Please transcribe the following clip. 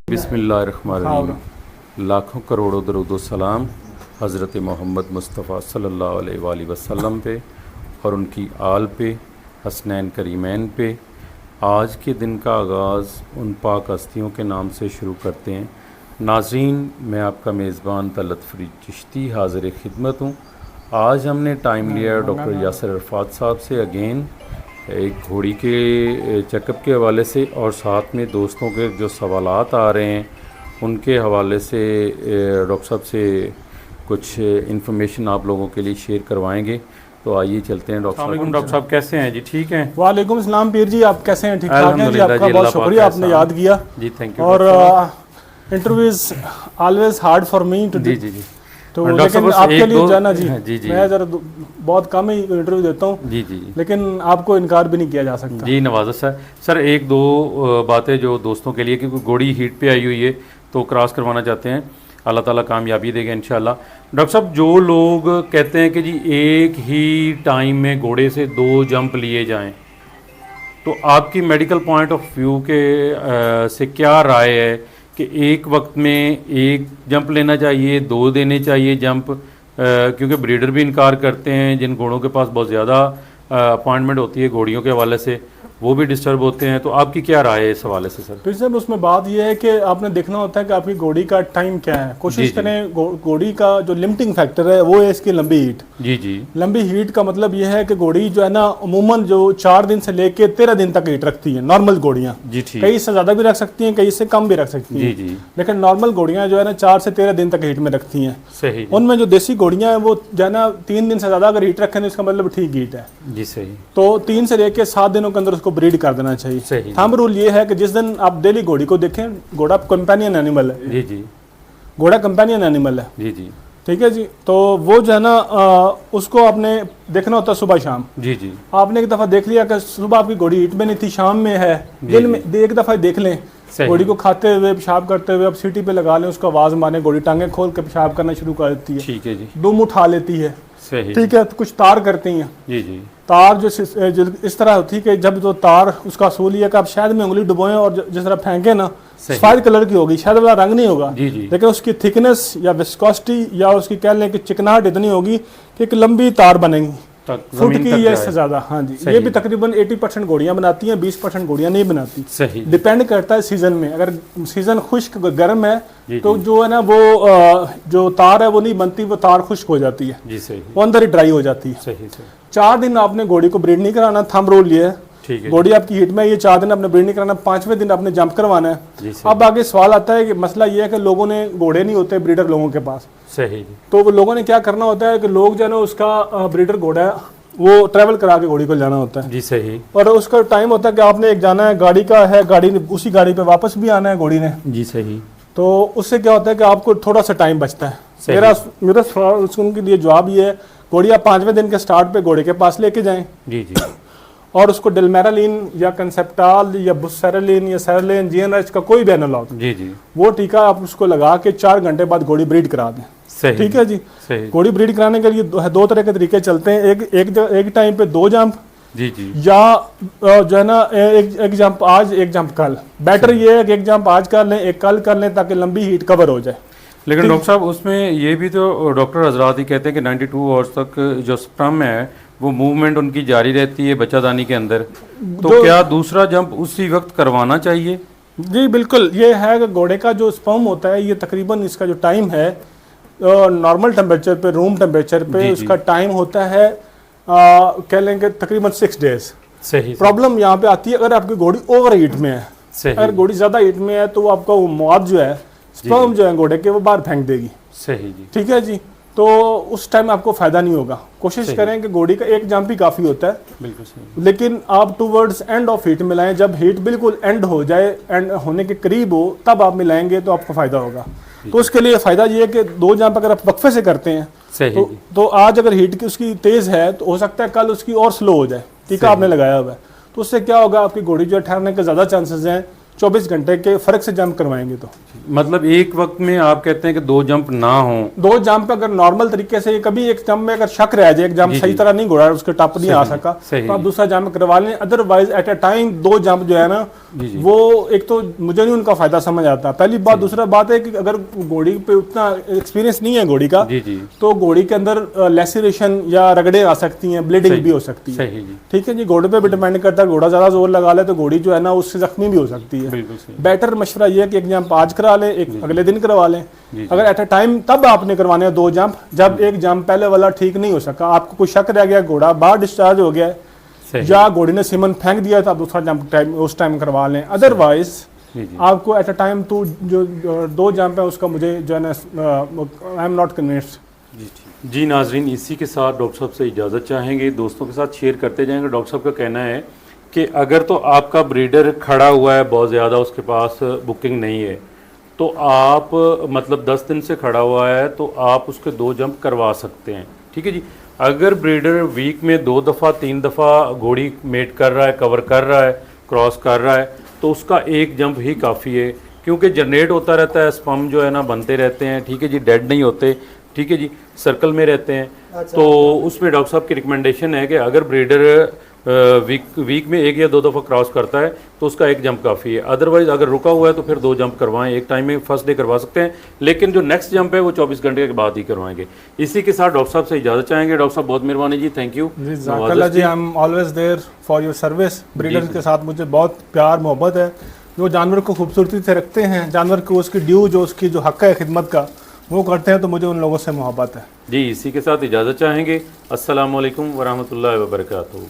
बिस्मिल्लाहिर्रहमानिर्रहीम। लाखों करोड़ों दरूद सलाम हज़रत मोहम्मद मुस्तफ़ा सल्लल्लाहु अलैहि वसल्लम पे और उनकी आल पे, हसनैन करीमैन पे। आज के दिन का आगाज़ उन पाक हस्तियों के नाम से शुरू करते हैं। नाज़रीन, मैं आपका मेज़बान तलत फ़रीद चिश्ती हाज़िर खिदमत हूँ। आज हमने टाइम लिया डॉक्टर यासिर अरफ़ात साहब से अगेन एक घोड़ी के चेकअप के हवाले से, और साथ में दोस्तों के जो सवालात आ रहे हैं उनके हवाले से डॉक्टर साहब से कुछ इन्फॉर्मेशन आप लोगों के लिए शेयर करवाएंगे। तो आइए चलते हैं। डॉक्टर साहब कैसे हैं जी? ठीक हैं। वालेकुम सलाम पीर जी, आप कैसे हैं? ठीक ठाक हैं जी? आपका बहुत शुक्रिया, आपने याद किया जी। Thank you. और interview is always hard for me to जी जी जी। तो लेकिन आपके लिए जाना जी, मैं ज़रा बहुत कम ही इंटरव्यू देता हूँ जी जी, लेकिन आपको इनकार भी नहीं किया जा सकता जी। नवाज़त सर एक दो बातें जो दोस्तों के लिए, क्योंकि घोड़ी हीट पे आई हुई है तो क्रॉस करवाना चाहते हैं, अल्लाह ताला कामयाबी देगा इंशाल्लाह। डॉक्टर साहब, जो लोग कहते हैं कि जी एक ही टाइम में घोड़े से 2 जंप लिए जाएं, तो आपकी मेडिकल पॉइंट ऑफ व्यू के से क्या राय है कि एक वक्त में एक जंप लेना चाहिए, 2 देने चाहिए जंप? क्योंकि ब्रीडर भी इनकार करते हैं, जिन घोड़ों के पास बहुत ज़्यादा अपॉइंटमेंट होती है घोड़ियों के हवाले से, वो भी डिस्टर्ब होते हैं। तो आपकी क्या राय है इस हवाले से सर? तो सर उसमें बात यह है कि आपने देखना होता है कि आपकी घोड़ी का टाइम क्या है। कोशिश करें घोड़ी का जो लिमिटिंग फैक्टर है वो है इसकी लंबी हीट। जी जी। लंबी हीट का मतलब यह है कि घोड़ी जो है ना अमूमन जो 4 दिन से लेके 13 दिन तक हीट रखती है। नॉर्मल घोड़ियाँ कई इससे ज़्यादा भी रख सकती हैं, कई इससे कम भी रख सकती हैं, लेकिन नॉर्मल घोड़ियाँ जो है ना 4 से 13 दिन तक हीट में रखती हैं। सही। उनमें जो देसी घोड़ियाँ हैं वो जो है ना 3 दिन से ज़्यादा अगर हीट रखें तो इसका मतलब ठीक हीट है जी। सही। तो 3 से लेके 7 दिनों के अंदर उसको ब्रीड कर देना चाहिए। थंब रूल ये है कि जिस दिन आप डेली घोड़ी को देखें, घोड़ा कंपेनियन एनिमल है जी जी, घोड़ा कंपेनियन एनिमल है जी जी, ठीक है जी। तो वो जो है ना उसको आपने देखना होता है सुबह शाम जी जी। आपने एक दफ़ा देख लिया कि सुबह आपकी घोड़ी हीट में नहीं थी, शाम में है, दिन में एक दफ़ा देख लें घोड़ी को खाते हुए पेशाब करते हुए, आप सीटी पे लगा लें, उसको आवाज़ मारें, घोड़ी टांगे खोल के पेशाब करना शुरू कर देती है, ठीक है जी, दुम उठा लेती है, ठीक है। तो कुछ तार करती हैं जी जी, तार जो इस तरह होती है कि जब जो तार उसका असूल है कि आप शहद में उंगली डुबोएं और जिस तरह फेंके ना, सफेद कलर की होगी, शहद वाला रंग नहीं होगा जी जी, लेकिन उसकी थिकनेस या विस्कोसिटी या उसकी कह लें कि चिकनाहट इतनी होगी कि एक लंबी तार बनेगी फुट की या इससे ज्यादा। हाँ जी, ये भी तकरीबन 80% घोड़ियां बनाती हैं, 20% घोड़ियां नहीं बनाती। सही। डिपेंड करता है सीजन में। अगर सीजन खुश्क गर्म है तो जो है ना वो जो तार है वो नहीं बनती, वो तार खुश्क हो जाती है जी। सही। वो अंदर ही ड्राई हो जाती है। सही। 4 दिन आपने घोड़ी को ब्रीड नहीं कराना, थंब रूल ये है। घोड़ी आपकी हीट में ये 4 दिन आपने ब्रीड नहीं कराना, 5वें दिन आपने जंप करवाना है। अब आगे सवाल आता है कि मसला ये है कि लोगों ने घोड़े नहीं होते ब्रीडर लोगों के पास। सही। तो वो लोगों ने क्या करना होता है कि लोग जो है ना उसका ब्रीडर घोड़ा है वो ट्रैवल करा के घोड़ी को जाना होता है जी। सही। और उसका टाइम होता है कि आपने एक जाना है, गाड़ी का है, गाड़ी ने उसी गाड़ी पे वापस भी आना है घोड़ी ने जी। सही। तो उससे क्या होता है कि आपको थोड़ा सा टाइम बचता है। मेरा सवाल उनके लिए जवाब ये है, घोड़ी आप 5वें दिन के स्टार्ट पे घोड़े के पास लेके जाएं जी जी, और उसको डेलमेरालिन या कंसेप्टाल या बुसेरालिन या सेरालिन जीएनएच का कोई भी एनालॉग जी जी, वो टीका आप उसको लगा के 4 घंटे बाद घोड़ी ब्रीड करा दें। सही। ठीक है जी। घोड़ी ब्रीड कराने के लिए 2 तरह के तरीके चलते हैं। एक टाइम पे 2 जंप जी जी, या जो है ना एक जंप आज एक जंप कल। बेटर ये है कि एक जंप आज कर लें, एक कल कर लें, ताकि लंबी हीट कवर हो जाए। लेकिन डॉक्टर साहब उसमें ये भी तो डॉक्टर हजरात ही कहते हैं कि 92 आवर्स तक जो स्पर्म है वो मूवमेंट उनकी जारी रहती है बच्चादानी के अंदर, तो क्या दूसरा जंप उसी वक्त करवाना चाहिए? जी बिल्कुल, ये है कि घोड़े का जो स्पर्म होता है ये तकरीबन इसका जो टाइम है नॉर्मल टेम्परेचर पे, रूम टेम्परेचर पे उसका टाइम होता है कह लेंगे तकरीबन 6 डेज। सही। प्रॉब्लम यहाँ पे आती है अगर आपकी घोड़ी ओवर हीट में है। सही। अगर घोड़ी ज़्यादा हीट में है तो आपका वो मौत जो है, स्पर्म जो है घोड़े के, वो बाहर फेंक देगी। सही जी। ठीक है जी। तो उस टाइम आपको फायदा नहीं होगा। कोशिश करें कि घोड़ी का एक जंप ही काफ़ी होता है। बिल्कुल सही। लेकिन आप टूवर्ड्स एंड ऑफ हीट मिलाएं, जब हीट बिल्कुल एंड हो जाए, एंड होने के करीब हो, तब आप मिलाएंगे तो आपको फ़ायदा होगा। तो उसके लिए फ़ायदा ये है कि 2 जंप अगर आप वक्फे से करते हैं सही, तो आज अगर हीट की उसकी तेज़ है तो हो सकता है कल उसकी और स्लो हो जाए, टीका आपने लगाया हुआ है, तो उससे क्या होगा, आपकी घोड़ी जो है ठहरने के ज़्यादा चांसेस हैं, 24 घंटे के फ़र्क से जंप करवाएंगे। तो मतलब एक वक्त में आप कहते हैं कि 2 जंप ना हो, 2 जंप अगर नॉर्मल तरीके से, कभी एक जंप में अगर शक रह जाए, एक जंप सही तरह नहीं घोड़ा उसके टॉप नहीं आ सका, तो आप दूसरा जंप करवा लें। Otherwise at a time 2 jump जो है ना, वो एक तो मुझे नहीं उनका फायदा समझ आता, पहली बात। दूसरा बात है कि अगर घोड़ी पे उतना एक्सपीरियंस नहीं है घोड़ी का, तो घोड़ी के अंदर लेसिरेशन या रगड़े आ सकती हैं, ब्लीडिंग भी हो सकती है। ठीक है जी, घोड़े पे भी डिपेंड करता है, घोड़ा ज़्यादा जोर लगा ले तो घोड़ी जो है ना उससे जख्मी भी हो सकती है। बेटर मशवरा ये है कि एक जंप आज करा लें, एक अगले दिन करवा लें। अगर एट अ टाइम तब आपने करवाने हैं 2 जंप, जब एक जंप पहले वाला ठीक नहीं हो सका, आपको कुछ शक रह गया, घोड़ा बाहर डिस्चार्ज हो गया है या घोड़ी ने सीमन फेंक दिया, तो आप दूसरा जंप उस टाइम करवा लें। अदरवाइज आपको एट अ टाइम तो जो 2 जंप है उसका मुझे जो है ना, आई एम नॉट कन्विंस्ड। जी नाजरीन, इसी के साथ डॉक्टर साहब से इजाज़त चाहेंगे, दोस्तों के साथ शेयर करते जाएंगे। डॉक्टर साहब का कहना है कि अगर तो आपका ब्रीडर खड़ा हुआ है बहुत ज़्यादा, उसके पास बुकिंग नहीं है, तो आप मतलब 10 दिन से खड़ा हुआ है तो आप उसके 2 जंप करवा सकते हैं। ठीक है जी। अगर ब्रीडर वीक में 2 दफ़ा 3 दफ़ा घोड़ी मेट कर रहा है, कवर कर रहा है, क्रॉस कर रहा है, तो उसका 1 जंप ही काफ़ी है, क्योंकि जनरेट होता रहता है, स्पर्म जो है ना बनते रहते हैं। ठीक है जी, डेड नहीं होते। ठीक है जी, सर्कल में रहते हैं। तो उसमें डॉक्टर साहब की रिकमेंडेशन है कि अगर ब्रीडर वीक में 1 या 2 दफ़ा क्रॉस करता है तो उसका 1 जंप काफ़ी है। अदरवाइज अगर रुका हुआ है तो फिर 2 जंप करवाएं, एक टाइम में फर्स्ट डे करवा सकते हैं, लेकिन जो नेक्स्ट जंप है वो 24 घंटे के बाद ही करवाएंगे। इसी के साथ डॉक्टर साहब से इजाज़त चाहेंगे। डॉक्टर साहब बहुत मेहरबानी जी, थैंक यू जी, I am always there for your service. Breeders के साथ मुझे बहुत प्यार मोहब्बत है, जो जानवर को खूबसूरती से रखते हैं, जानवर को उसकी ड्यू जो उसकी जो हक़ है खिदमत का वो करते हैं, तो मुझे उन लोगों से मोहब्बत है। जी, इसी के साथ इजाज़त चाहेंगे। अस्सलाम वालेकुम वरहमतुल्लाहि वबरकातुहू।